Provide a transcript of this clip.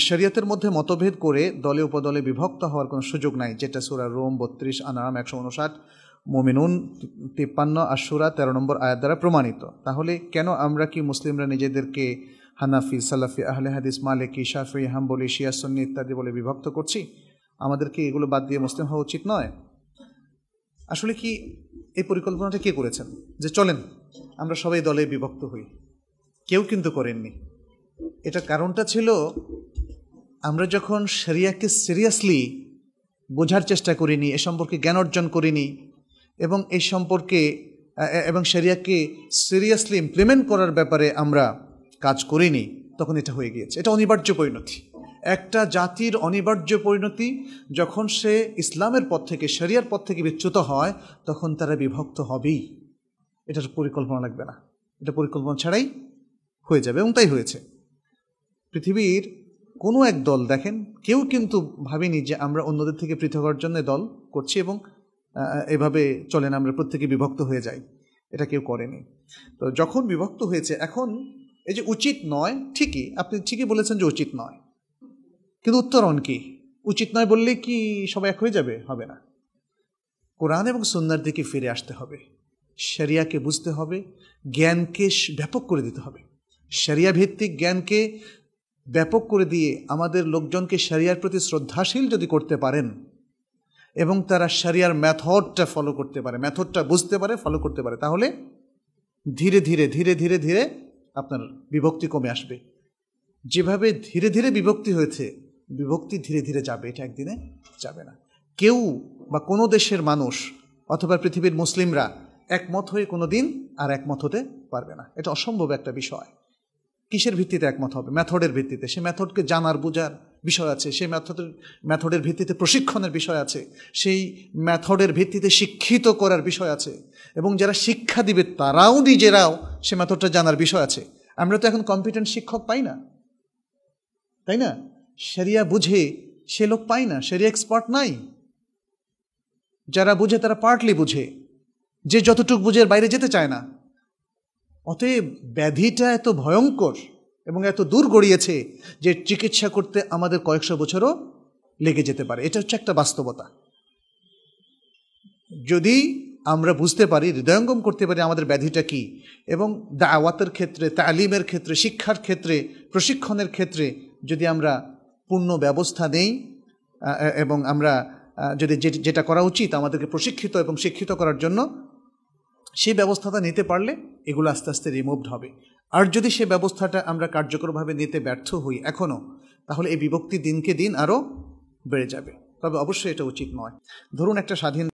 শরিয়তের মধ্যে মতভেদ করে দলে উপদলে বিভক্ত হওয়ার কোনো সুযোগ নাই, যেটা সূরা রোম 32, আনাম 159, মুমিনুন 53 আর সূরা 13 নম্বর আয়াত দ্বারা প্রমাণিত। তাহলে কেন আমরা কি মুসলিমরা নিজেদেরকে হানাফি, সালাফি, আহলে হাদিস, মালিকি, শাফিঈ, হাম্বলি, শিয়া, সুন্নি ইত্যাদি বলে বিভক্ত করছি? আমাদেরকে এগুলো বাদ দিয়ে মুসলিম হওয়া উচিত নয়? আসলে কি এই পরিকল্পনাটা কে করেছেন যে চলেন আমরা সবাই দলে বিভক্ত হই? কেউ কিন্তু করেননি। এটার কারণটা ছিল, আমরা যখন শরিয়াকে সিরিয়াসলি বোঝার চেষ্টা করিনি, এ সম্পর্কে জ্ঞান অর্জন করিনি এবং এই সম্পর্কে এবং শরিয়াকে সিরিয়াসলি ইমপ্লিমেন্ট করার ব্যাপারে আমরা কাজ করিনি, তখন এটা হয়ে গিয়েছে। এটা অনিবার্য পরিণতি, একটা জাতির অনিবার্য পরিণতি। যখন সে ইসলামের পথ থেকে, শরিয়ার পথ থেকে বিচ্যুত হয়, তখন তারা বিভক্ত হবেই। এটার পরিকল্পনা লাগবে না, এটা পরিকল্পনা ছাড়াই হয়ে যাবে এবং তাই হয়েছে। পৃথিবীর কোনো এক দল দেখেন, কেউ কিন্তু ভাবেনি যে আমরা অন্যদের থেকে পৃথক হওয়ার জন্য দল করছি এবং এভাবে চলেন আমরা প্রত্যেকে বিভক্ত হয়ে যাই, এটা কেউ করেনি। তো যখন বিভক্ত হয়েছে, এখন এই যে উচিত নয়, ঠিকই আপনি ঠিকই বলেছেন যে উচিত নয়, কিন্তু উত্তরণ কি? উচিত নয় বললে কি সবাই এক হয়ে যাবে? হবে না। কোরআন এবং সুন্নাহর দিকে ফিরে আসতে হবে, শরিয়াকে বুঝতে হবে, জ্ঞানকে ব্যাপক করে দিতে হবে। শরিয়া ভিত্তিক জ্ঞানকে ব্যাপক করে দিয়ে আমাদের লোকজনকে শরিয়ার প্রতি শ্রদ্ধাশীল যদি করতে পারেন এবং তারা শরিয়ার মেথডটা ফলো করতে পারে, মেথডটা বুঝতে পারে, ফলো করতে পারে, তাহলে ধীরে ধীরে ধীরে ধীরে ধীরে আপনার বিভক্তি কমে আসবে। যেভাবে ধীরে ধীরে বিভক্তি হয়েছে, বিভক্তি ধীরে ধীরে যাবে, এটা একদিনে যাবে না। কেউ বা কোনো দেশের মানুষ অথবা পৃথিবীর মুসলিমরা একমত হয়ে কোনো দিন আর একমত হতে পারবে না, এটা অসম্ভব একটা বিষয়। কিসের ভিত্তিতে একমত হবে? মেথডের ভিত্তিতে। সে মেথডকে জানার বোঝার বিষয় আছে, সেই মেথডের ভিত্তিতে প্রশিক্ষণের বিষয় আছে, সেই মেথডের ভিত্তিতে শিক্ষিত করার বিষয় আছে, এবং যারা শিক্ষা দিবে তারাও নিজেরাও সে মেথডটা জানার বিষয় আছে। আমরা তো এখন কম্পিটেন্ট শিক্ষক পাই না, তাই না? শরিয়া বুঝে সে লোক পাই না, শরিয়া এক্সপার্ট নাই। যারা বুঝে তারা পার্টলি বুঝে, যে যতটুক বুঝে বাইরে যেতে চায় না। অতএব ব্যাধিটা এত ভয়ঙ্কর এবং এত দূর গড়িয়েছে যে চিকিৎসা করতে আমাদের কয়েকশো বছরও লেগে যেতে পারে। এটা হচ্ছে একটা বাস্তবতা। যদি আমরা বুঝতে পারি, হৃদয়ঙ্গম করতে পারি আমাদের ব্যাধিটা কি, এবং দাওয়াতের ক্ষেত্রে, তালিমের ক্ষেত্রে, শিক্ষার ক্ষেত্রে, প্রশিক্ষণের ক্ষেত্রে যদি আমরা পূর্ণ ব্যবস্থা নেই এবং আমরা যদি যেটা করা উচিত আমাদেরকে প্রশিক্ষিত এবং শিক্ষিত করার জন্য, সেই ব্যবস্থাটা নিতে পারলে এগুলো আস্তে আস্তে রিমুভড হবে। আর যদি সে ব্যবস্থাটা আমরা কার্যকরভাবে নিতে ব্যর্থ হই এখনও, তাহলে এই বিভক্তি দিনকে দিন আরও বেড়ে যাবে। তবে অবশ্যই এটা উচিত নয়। ধরুন একটা স্বাধীন